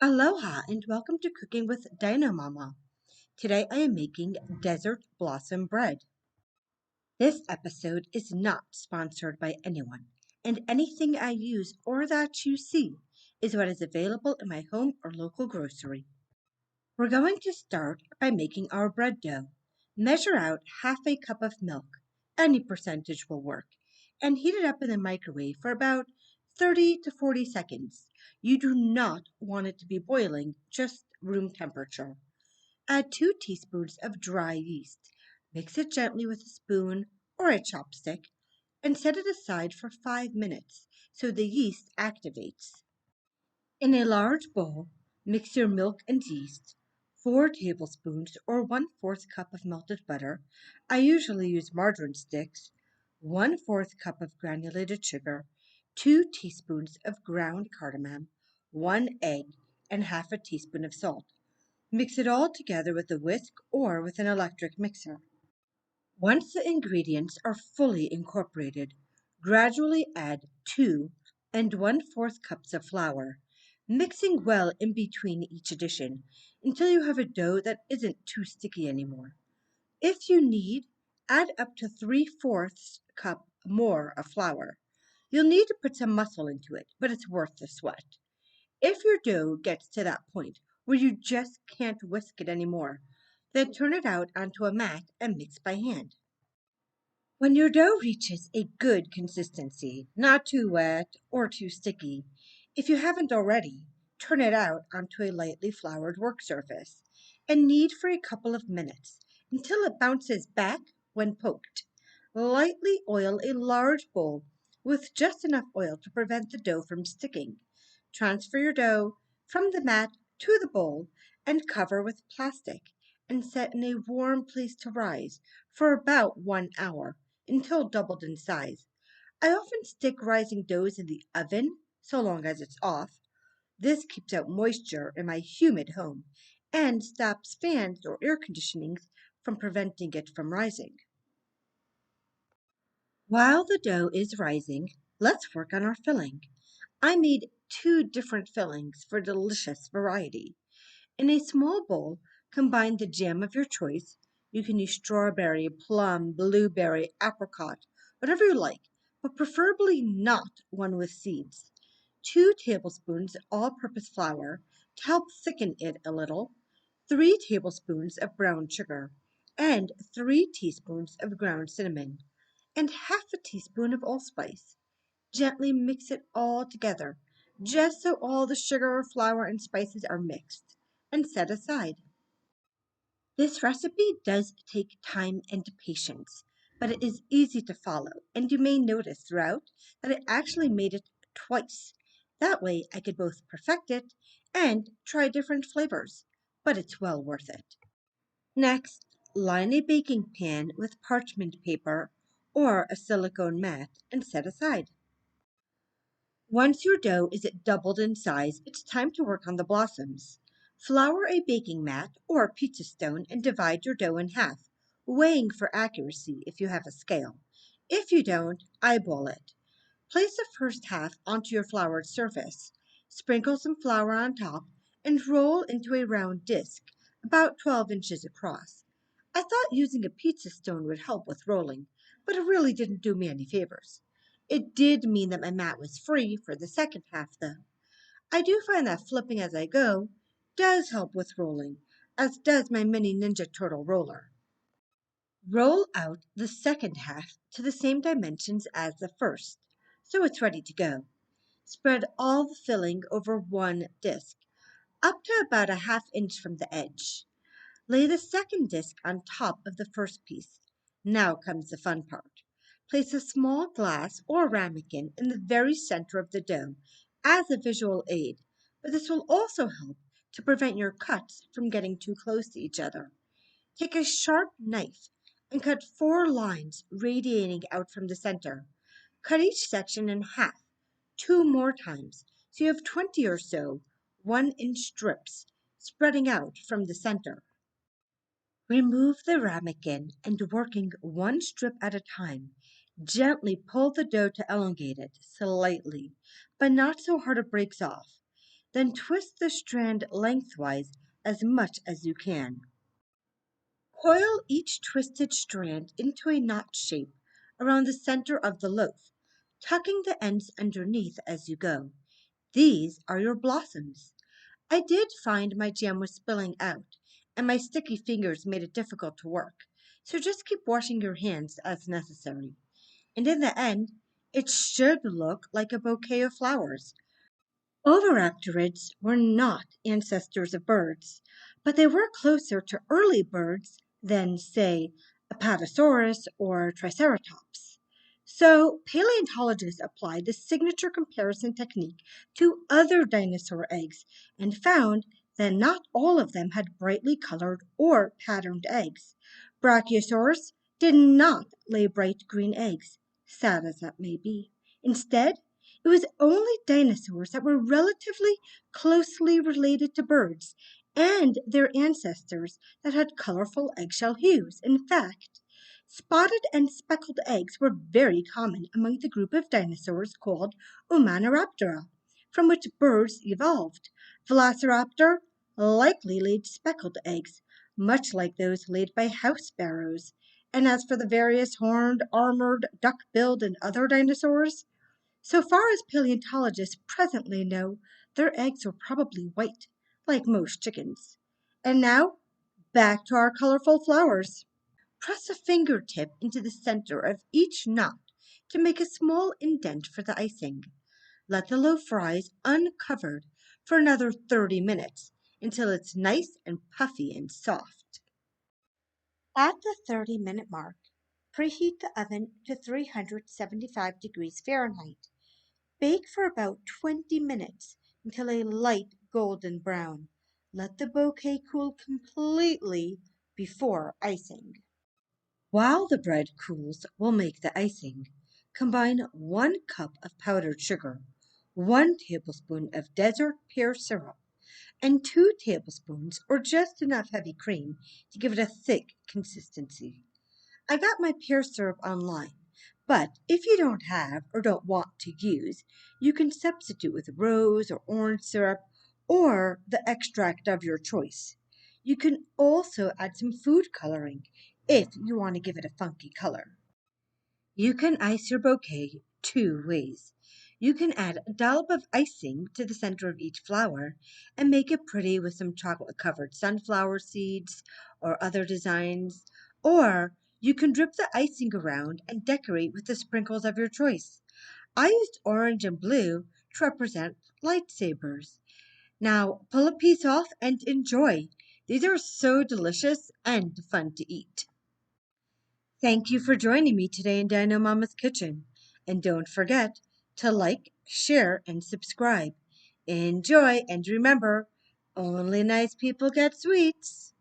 Aloha and welcome to Cooking with Dino Mama. Today I am making desert blossom bread. This episode is not sponsored by anyone, and anything I use or that you see is what is available in my home or local grocery. We're going to start by making our bread dough. Measure out half a cup of milk, any percentage will work, and heat it up in the microwave for about 30 to 40 seconds. You do not want it to be boiling, just room temperature. Add 2 teaspoons of dry yeast. Mix it gently with a spoon or a chopstick and set it aside for 5 minutes so the yeast activates. In a large bowl, mix your milk and yeast, 4 tablespoons or 1/4 cup of melted butter. I usually use margarine sticks, 1/4 cup of granulated sugar, 2 teaspoons of ground cardamom, 1 egg, and half a teaspoon of salt. Mix it all together with a whisk or with an electric mixer. Once the ingredients are fully incorporated, gradually add 2 and 1/4 cups of flour, mixing well in between each addition until you have a dough that isn't too sticky anymore. If you need, add up to 3/4 cup more of flour. You'll need to put some muscle into it, but it's worth the sweat. If your dough gets to that point where you just can't whisk it anymore, then turn it out onto a mat and mix by hand. When your dough reaches a good consistency, not too wet or too sticky, if you haven't already, turn it out onto a lightly floured work surface and knead for a couple of minutes until it bounces back when poked. Lightly oil a large bowl with just enough oil to prevent the dough from sticking. Transfer your dough from the mat to the bowl and cover with plastic and set in a warm place to rise for about 1 hour until doubled in size. I often stick rising doughs in the oven so long as it's off. This keeps out moisture in my humid home and stops fans or air conditioning from preventing it from rising. While the dough is rising, let's work on our filling. I made 2 different fillings for delicious variety. In a small bowl, combine the jam of your choice. You can use strawberry, plum, blueberry, apricot, whatever you like, but preferably not one with seeds. 2 tablespoons all-purpose flour to help thicken it a little, 3 tablespoons of brown sugar, and 3 teaspoons of ground cinnamon, and half a teaspoon of allspice. Gently mix it all together, just so all the sugar, flour, and spices are mixed, and set aside. This recipe does take time and patience, but it is easy to follow, and you may notice throughout that I actually made it twice. That way I could both perfect it and try different flavors, but it's well worth it. Next, line a baking pan with parchment paper or a silicone mat and set aside. Once your dough is doubled in size, it's time to work on the blossoms. Flour a baking mat or pizza stone and divide your dough in half, weighing for accuracy if you have a scale. If you don't, eyeball it. Place the first half onto your floured surface. Sprinkle some flour on top and roll into a round disc about 12 inches across. I thought using a pizza stone would help with rolling, but it really didn't do me any favors. It did mean that my mat was free for the second half, though. I do find that flipping as I go does help with rolling, as does my mini Ninja Turtle roller. Roll out the second half to the same dimensions as the first, so it's ready to go. Spread all the filling over one disc, up to about a half inch from the edge. Lay the second disc on top of the first piece. Now comes the fun part. Place a small glass or ramekin in the very center of the dough as a visual aid, but this will also help to prevent your cuts from getting too close to each other. Take a sharp knife and cut 4 lines radiating out from the center. Cut each section in half 2 more times so you have 20 or so 1-inch strips spreading out from the center. Remove the ramekin and working one strip at a time, gently pull the dough to elongate it slightly, but not so hard it breaks off. Then twist the strand lengthwise as much as you can. Coil each twisted strand into a knot shape around the center of the loaf, tucking the ends underneath as you go. These are your blossoms. I did find my jam was spilling out, and my sticky fingers made it difficult to work, so just keep washing your hands as necessary. And in the end, it should look like a bouquet of flowers. Oviraptorids were not ancestors of birds, but they were closer to early birds than, say, Apatosaurus or Triceratops. So, paleontologists applied the signature comparison technique to other dinosaur eggs and found that not all of them had brightly colored or patterned eggs. Brachiosaurus did not lay bright green eggs, sad as that may be. Instead, it was only dinosaurs that were relatively closely related to birds and their ancestors that had colorful eggshell hues. In fact, spotted and speckled eggs were very common among the group of dinosaurs called Omanoraptora, from which birds evolved. Velociraptor likely laid speckled eggs, much like those laid by house sparrows. And as for the various horned, armored, duck-billed, and other dinosaurs, so far as paleontologists presently know, their eggs were probably white, like most chickens. And now, back to our colorful flowers. Press a fingertip into the center of each knot to make a small indent for the icing. Let the loaf rise uncovered for another 30 minutes until it's nice and puffy and soft. At the 30-minute mark, preheat the oven to 375 degrees Fahrenheit. Bake for about 20 minutes until a light golden brown. Let the bouquet cool completely before icing. While the bread cools, we'll make the icing. Combine 1 cup of powdered sugar, 1 tablespoon of desert pear syrup, and 2 tablespoons or just enough heavy cream to give it a thick consistency. I got my pear syrup online, but if you don't have or don't want to use, you can substitute with rose or orange syrup or the extract of your choice. You can also add some food coloring if you want to give it a funky color. You can ice your bouquet 2 ways. You can add a dollop of icing to the center of each flower and make it pretty with some chocolate covered sunflower seeds or other designs, or you can drip the icing around and decorate with the sprinkles of your choice. I used orange and blue to represent lightsabers. Now pull a piece off and enjoy. These are so delicious and fun to eat. Thank you for joining me today in Dino Mama's kitchen. And don't forget to like, share, and subscribe. Enjoy, and remember, only nice people get sweets.